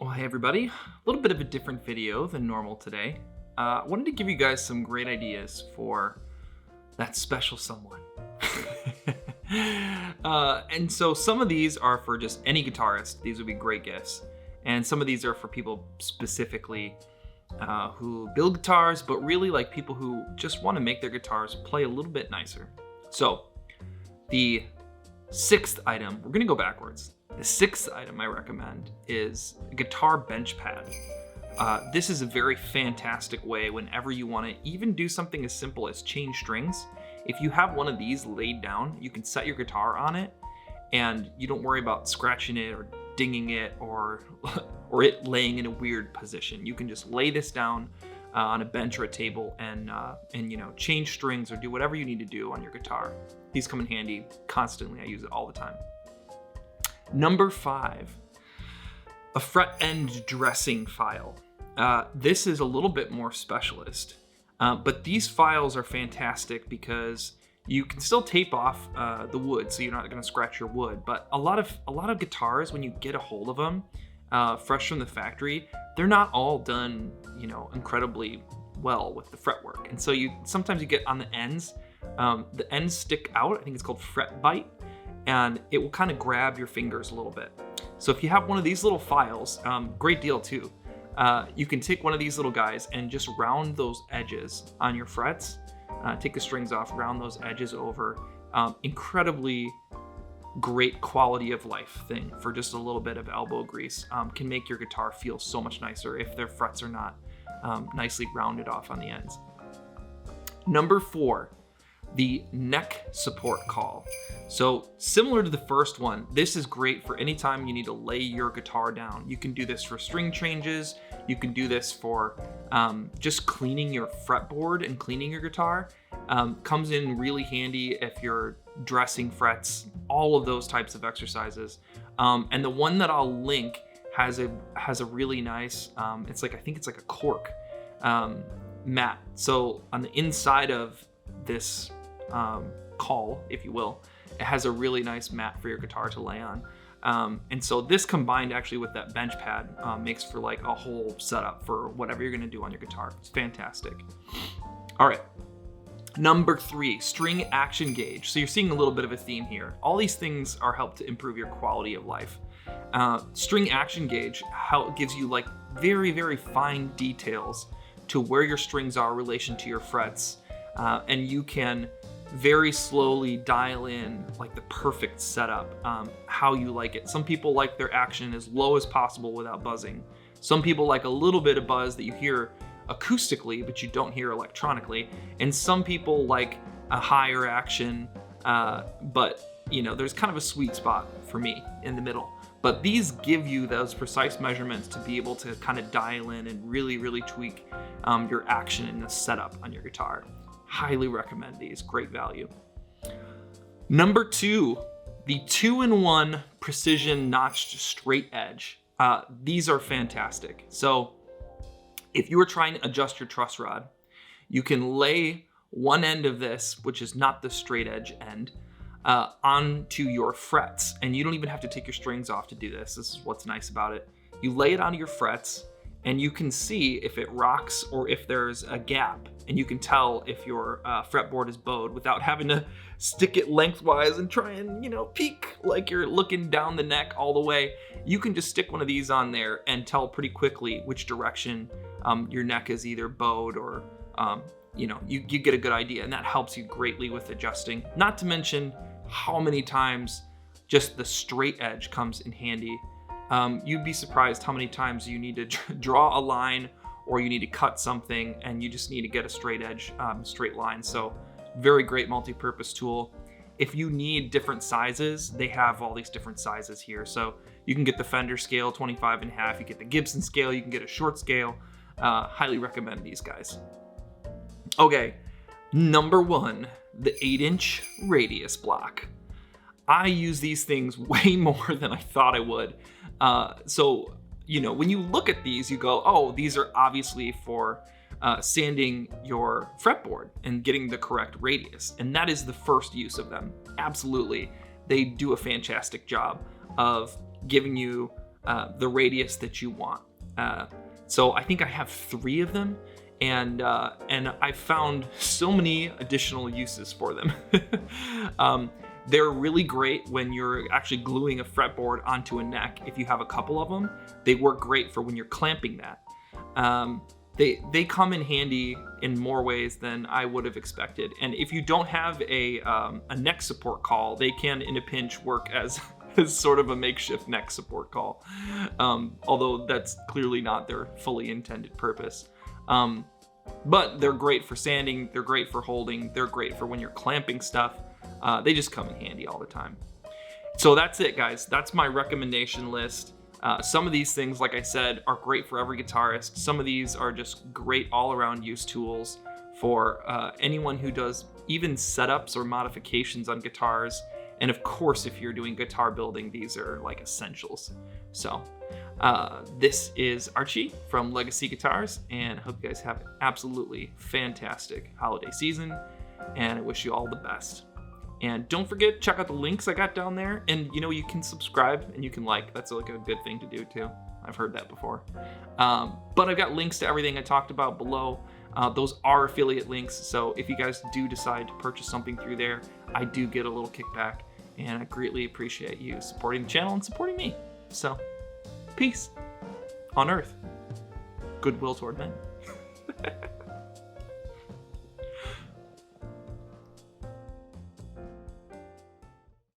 Well, hey everybody, a little bit of a different video than normal today. I wanted to give you guys some great ideas for that special someone. And so some of these are for just any guitarist. These would be great gifts. And some of these are for people specifically who build guitars, but really like people who just want to make their guitars play a little bit nicer. So the sixth item, we're gonna go backwards. The sixth item I recommend is a guitar bench pad. This is a very fantastic way whenever you want to even do something as simple as change strings. If you have one of these laid down, you can set your guitar on it and you don't worry about scratching it or dinging it or it laying in a weird position. You can just lay this down on a bench or a table and change strings or do whatever you need to do on your guitar. These come in handy constantly. I use it all the time. Number 5, a fret end dressing file. This is a little bit more specialist, but these files are fantastic because you can still tape off the wood, so you're not going to scratch your wood. But a lot of guitars, when you get a hold of them fresh from the factory, they're not all done, incredibly well with the fretwork, and so sometimes you get on the ends. The ends stick out. I think it's called fret bite. And it will kind of grab your fingers a little bit. So if you have one of these little files, great deal too. You can take one of these little guys and just round those edges on your frets. Take the strings off, round those edges over. Incredibly great quality of life thing for just a little bit of elbow grease. Can make your guitar feel so much nicer if their frets are not nicely rounded off on the ends. Number 4. The neck support call. So similar to the first one, this is great for any time you need to lay your guitar down. You can do this for string changes. You can do this for just cleaning your fretboard and cleaning your guitar. Comes in really handy if you're dressing frets, all of those types of exercises. And the one that I'll link has a really nice, I think it's like a cork mat. So on the inside of this call, if you will, it has a really nice mat for your guitar to lay on. And so this combined actually with that bench pad makes for like a whole setup for whatever you're gonna do on your guitar. It's fantastic. All right. Number 3, string action gauge. So you're seeing a little bit of a theme here. All these things are helped to improve your quality of life. String action gauge gives you like very, very fine details to where your strings are in relation to your frets. And you can very slowly dial in like the perfect setup, how you like it. Some people like their action as low as possible without buzzing. Some people like a little bit of buzz that you hear acoustically, but you don't hear electronically. And some people like a higher action, but there's kind of a sweet spot for me in the middle. But these give you those precise measurements to be able to kind of dial in and really, really tweak your action and the setup on your guitar. Highly recommend these, great value. Number 2, the 2-in-1 precision notched straight edge. These are fantastic. So if you are trying to adjust your truss rod, you can lay one end of this, which is not the straight edge end, onto your frets. And you don't even have to take your strings off to do this. This is what's nice about it. You lay it onto your frets and you can see if it rocks or if there's a gap. And you can tell if your fretboard is bowed without having to stick it lengthwise and try and, peek like you're looking down the neck all the way. You can just stick one of these on there and tell pretty quickly which direction your neck is either bowed or, you get a good idea. And that helps you greatly with adjusting. Not to mention how many times just the straight edge comes in handy. You'd be surprised how many times you need to draw a line or you need to cut something and you just need to get a straight edge, straight line. So very great multi-purpose tool. If you need different sizes, they have all these different sizes here. So you can get the Fender scale 25.5, you get the Gibson scale, you can get a short scale. Highly recommend these guys. Okay, number 1, the 8-inch radius block. I use these things way more than I thought I would. When you look at these, you go, oh, these are obviously for sanding your fretboard and getting the correct radius. And that is the first use of them. Absolutely. They do a fantastic job of giving you the radius that you want. So I think I have 3 of them, and I found so many additional uses for them. They're really great when you're actually gluing a fretboard onto a neck. If you have a couple of them, they work great for when you're clamping that. They come in handy in more ways than I would have expected. And if you don't have a neck support call, they can, in a pinch, work as sort of a makeshift neck support call. Although that's clearly not their fully intended purpose. But they're great for sanding, they're great for holding, they're great for when you're clamping stuff. They just come in handy all the time. So that's it, guys. That's my recommendation list. Some of these things, like I said, are great for every guitarist. Some of these are just great all-around use tools for anyone who does even setups or modifications on guitars. And of course, if you're doing guitar building, these are like essentials. So this is Archie from Legacy Guitars, and I hope you guys have an absolutely fantastic holiday season, and I wish you all the best. And don't forget, check out the links I got down there, and you can subscribe and you can like. That's like a good thing to do too. I've heard that before. But I've got links to everything I talked about below. Those are affiliate links, so if you guys do decide to purchase something through there, I do get a little kickback, and I greatly appreciate you supporting the channel and supporting me. So, peace on earth, goodwill toward men.